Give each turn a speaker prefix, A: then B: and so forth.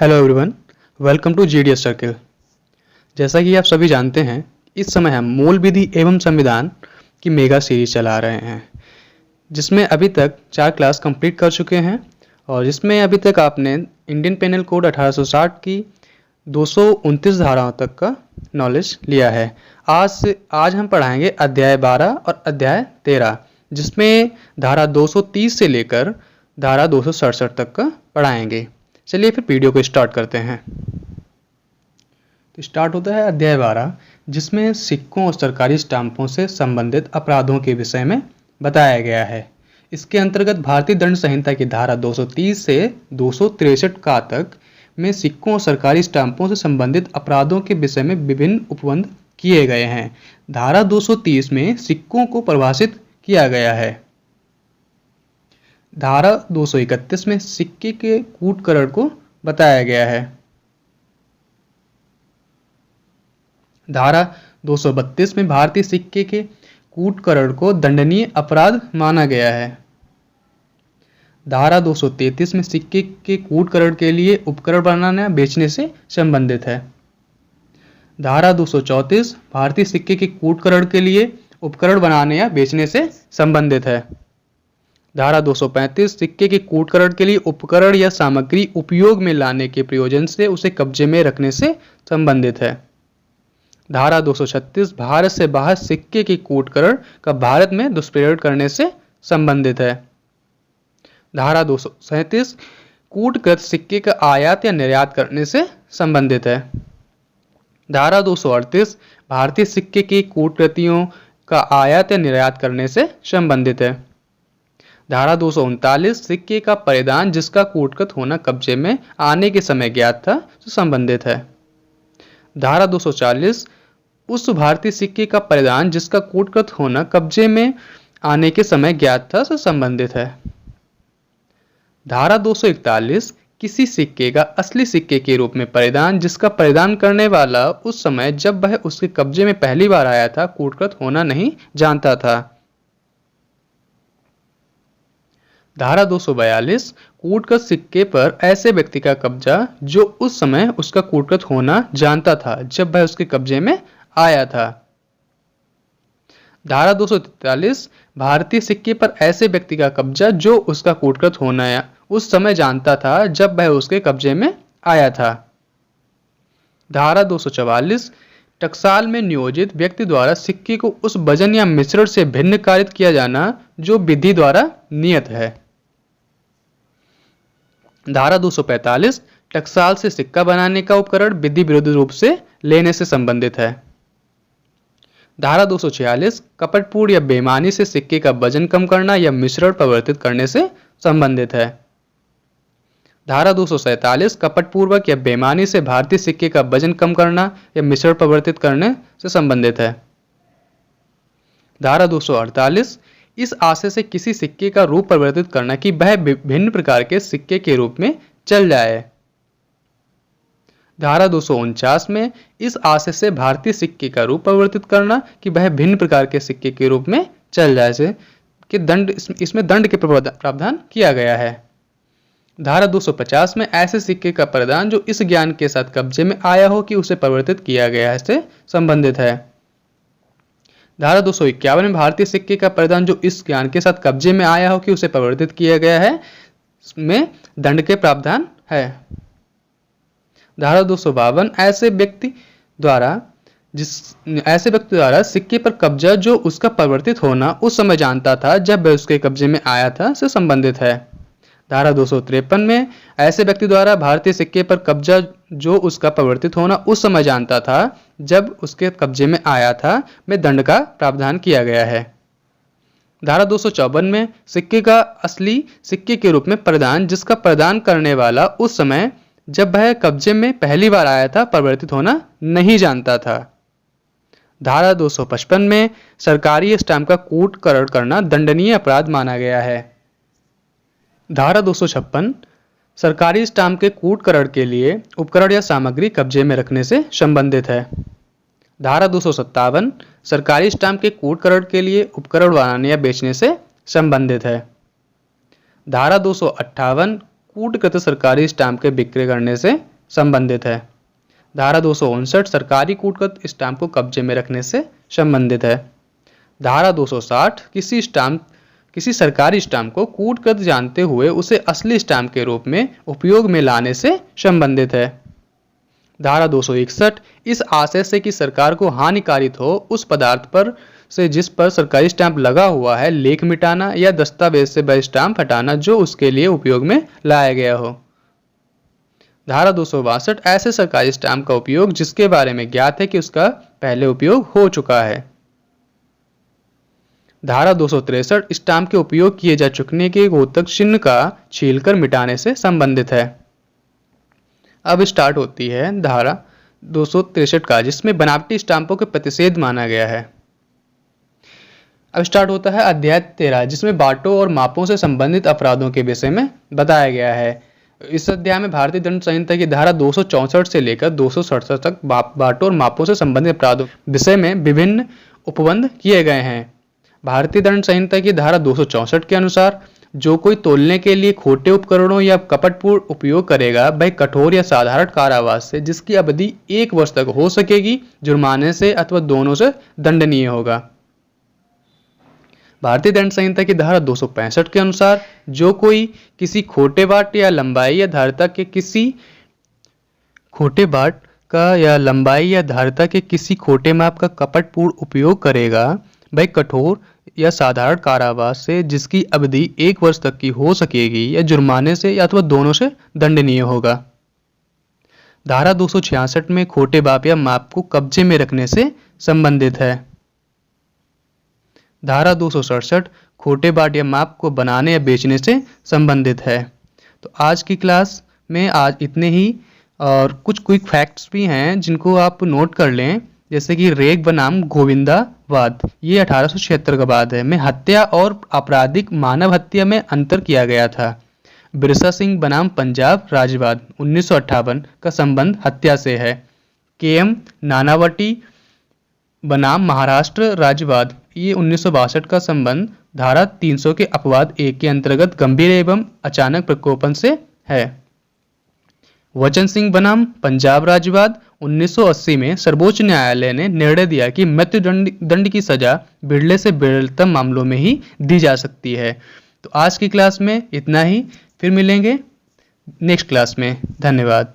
A: Hello everyone, welcome to GDS circle. जैसा कि आप सभी जानते हैं, इस समय हम मूल विधि एवं संविधान की मेगा सीरीज चला रहे हैं, जिसमें अभी तक 4 क्लास कंप्लीट कर चुके हैं और जिसमें अभी तक आपने इंडियन पेनल कोड 1860 की 229 धाराओं तक का नॉलेज लिया है। आज हम पढ़ाएंगे अध्याय 12 और अध्याय 13, जिसमें धारा 230 से लेकर धारा 267 तक का पढ़ाएंगे। चलिए फिर वीडियो को स्टार्ट करते हैं। तो स्टार्ट होता है अध्याय 12, जिसमें सिक्कों और सरकारी स्टाम्पों से संबंधित अपराधों के विषय में बताया गया है। इसके अंतर्गत भारतीय दंड संहिता की धारा 230 से 263 का तक में सिक्कों और सरकारी स्टाम्पों से संबंधित अपराधों के विषय में विभिन्न उपबंध किए गए हैं। धारा 230 में सिक्कों को परिभाषित किया गया है। धारा 231 में सिक्के के कूटकरण को बताया गया है। धारा 232 में भारतीय सिक्के के कूटकरण को दंडनीय अपराध माना गया है। धारा 233 में सिक्के के कूटकरण के लिए उपकरण बनाना बेचने से संबंधित है। धारा 234 भारतीय सिक्के के कूटकरण के लिए उपकरण बनाने या बेचने से संबंधित है। धारा 235 सिक्के के कूटकरण के लिए उपकरण या सामग्री उपयोग में लाने के प्रयोजन से उसे कब्जे में रखने से संबंधित है। धारा 236 भारत से बाहर सिक्के के कूटकरण का भारत में दुष्प्रयोग करने से संबंधित है। धारा 237 कूटकृत सिक्के का आयात या निर्यात करने से संबंधित है। धारा 238 भारतीय सिक्के की कूटकृतियों का आयात या निर्यात करने से संबंधित है। धारा 239 सिक्के का परिधान जिसका कूटकृत होना कब्जे में आने के समय ज्ञात था से संबंधित है। धारा 240 उस भारतीय सिक्के का परिधान जिसका कूटकृत होना कब्जे में आने के समय ज्ञात था से संबंधित है। धारा 241 किसी सिक्के का असली सिक्के के रूप में परिधान जिसका परिधान करने वाला उस समय जब वह उसके कब्जे में पहली बार आया था कूटकृत होना नहीं जानता था। धारा 242 कूटकृत सिक्के पर ऐसे व्यक्ति का कब्जा जो उस समय उसका कूटकृत होना जानता था जब वह उसके कब्जे में आया था। धारा 243 भारतीय सिक्के पर ऐसे व्यक्ति का कब्जा जो उसका कूटकृत होना उस समय जानता था जब वह उसके कब्जे में आया था। धारा 244 टकसाल में नियोजित व्यक्ति द्वारा सिक्के को उस वजन या मिश्रण से भिन्न कारित किया जाना जो विधि द्वारा नियत है। धारा 245 टकसाल से सिक्का बनाने का उपकरण विधि विरुद्ध रूप से लेने से संबंधित है। धारा 246 कपटपूर्ण या बेईमानी से सिक्के का वजन कम करना या मिश्रण परिवर्तित करने से संबंधित है। धारा 247 कपटपूर्वक या बेईमानी से भारतीय सिक्के का वजन कम करना या मिश्रण परिवर्तित करने से संबंधित है। धारा 248 इस आशय से किसी सिक्के का रूप परिवर्तित करना कि वह विभिन्न प्रकार के सिक्के के रूप में चल जाए। धारा 249 में इस आशय से भारतीय सिक्के का रूप परिवर्तित करना कि वह भिन्न प्रकार के सिक्के के रूप में चल जाए से कि इसमें दंड के प्रावधान किया गया है। धारा 250 में ऐसे सिक्के का परिधान जो इस ज्ञान के साथ कब्जे में आया हो कि उसे परिवर्तित किया गया है से संबंधित है। धारा 251 में भारतीय सिक्के का परिधान जो इस ज्ञान के साथ कब्जे में आया हो कि उसे परिवर्तित किया गया है में दंड के प्रावधान है। धारा 252 ऐसे व्यक्ति द्वारा सिक्के पर कब्जा जो उसका परिवर्तित होना उस समय जानता था जब वह उसके कब्जे में आया था से संबंधित है। धारा 253 में ऐसे व्यक्ति द्वारा भारतीय सिक्के पर कब्जा जो उसका परिवर्तित होना उस समय जानता था जब उसके कब्जे में आया था में दंड का प्रावधान किया गया है। धारा 254 में सिक्के का असली सिक्के के रूप में परिधान जिसका प्रदान करने वाला उस समय जब वह कब्जे में पहली बार आया था परिवर्तित होना नहीं जानता था। धारा 255 में सरकारी स्टाम्प का कूटकरण करना दंडनीय अपराध माना गया है। धारा 256 सरकारी स्टाम्प के कूटकरण के लिए उपकरण या सामग्री कब्जे में रखने से संबंधित है। धारा 257 सरकारी स्टाम्प के कूटकरण के लिए उपकरण बनाने या बेचने से संबंधित है। धारा 258 कूटकृत सरकारी स्टाम्प के बिक्री करने से संबंधित है। धारा 259 सरकारी कूटगत स्टाम्प को कब्जे में रखने से संबंधित है। धारा 260 किसी सरकारी स्टाम्प को कूटगत जानते हुए उसे असली स्टाम्प के रूप में उपयोग में लाने से संबंधित है। धारा 261 इस आशय से कि सरकार को हानिकारित हो उस पदार्थ पर से जिस पर सरकारी स्टाम्प लगा हुआ है लेख मिटाना या दस्तावेज से वह स्टाम्प हटाना जो उसके लिए उपयोग में लाया गया हो। धारा 262 ऐसे सरकारी स्टाम्प का उपयोग जिसके बारे में ज्ञात है कि उसका पहले उपयोग हो चुका है। धारा 263 स्टाम्प के उपयोग किए जा चुकने के घोतक चिन्ह का छीलकर मिटाने से संबंधित है। अब स्टार्ट होती है धारा 263 का, जिसमें बनावटी स्टाम्पों के प्रतिषेध माना गया है। अब स्टार्ट होता है अध्याय 13, जिसमें बाटों और मापों से संबंधित अपराधों के विषय में बताया गया है। इस अध्याय में भारतीय दंड संहिता की धारा 264 से लेकर 267 तक बाटों और मापों से संबंधित अपराधों विषय में विभिन्न उपबंध किए गए हैं। भारतीय दंड संहिता की धारा 264 के अनुसार जो कोई तोलने के लिए खोटे उपकरणों या कपटपूर्ण उपयोग करेगा वह कठोर या साधारण कारावास से जिसकी अवधि 1 वर्ष तक हो सकेगी, जुर्माने से अथवा दोनों से दंडनीय होगा। भारतीय दंड संहिता की धारा 265 के अनुसार जो कोई किसी खोटे बाट या लंबाई या धारिता के किसी खोटे माप का कपटपूर्ण उपयोग करेगा वह कठोर या साधारण कारावास से जिसकी अवधि 1 वर्ष तक की हो सकेगी या जुर्माने से अथवा दोनों से दंडनीय होगा। धारा 266 में खोटे माप या माप को कब्जे में रखने से संबंधित है। धारा 267 खोटे बाट या माप को बनाने या बेचने से संबंधित है। तो आज की क्लास में आज इतने ही, और कुछ क्विक फैक्ट्स भी हैं जिनको आप नोट कर लें, जैसे कि रेग बनाम गोविंदावाद, ये 1876 का वाद है, में हत्या और आपराधिक मानव हत्या में अंतर किया गया था। बिरसा सिंह बनाम पंजाब राज्यवाद 1958 का संबंध हत्या से है। KM नानावटी बनाम महाराष्ट्र राज्यवाद, ये 1962 का संबंध धारा 300 के अपवाद 1 के अंतर्गत गंभीर एवं अचानक प्रकोपन से है। वचन सिंह बनाम पंजाब राज्यवाद 1980 में सर्वोच्च न्यायालय ने निर्णय दिया कि मृत्युदंड की सजा बिरले से बिरलतम मामलों में ही दी जा सकती है। तो आज की क्लास में इतना ही, फिर मिलेंगे नेक्स्ट क्लास में। धन्यवाद।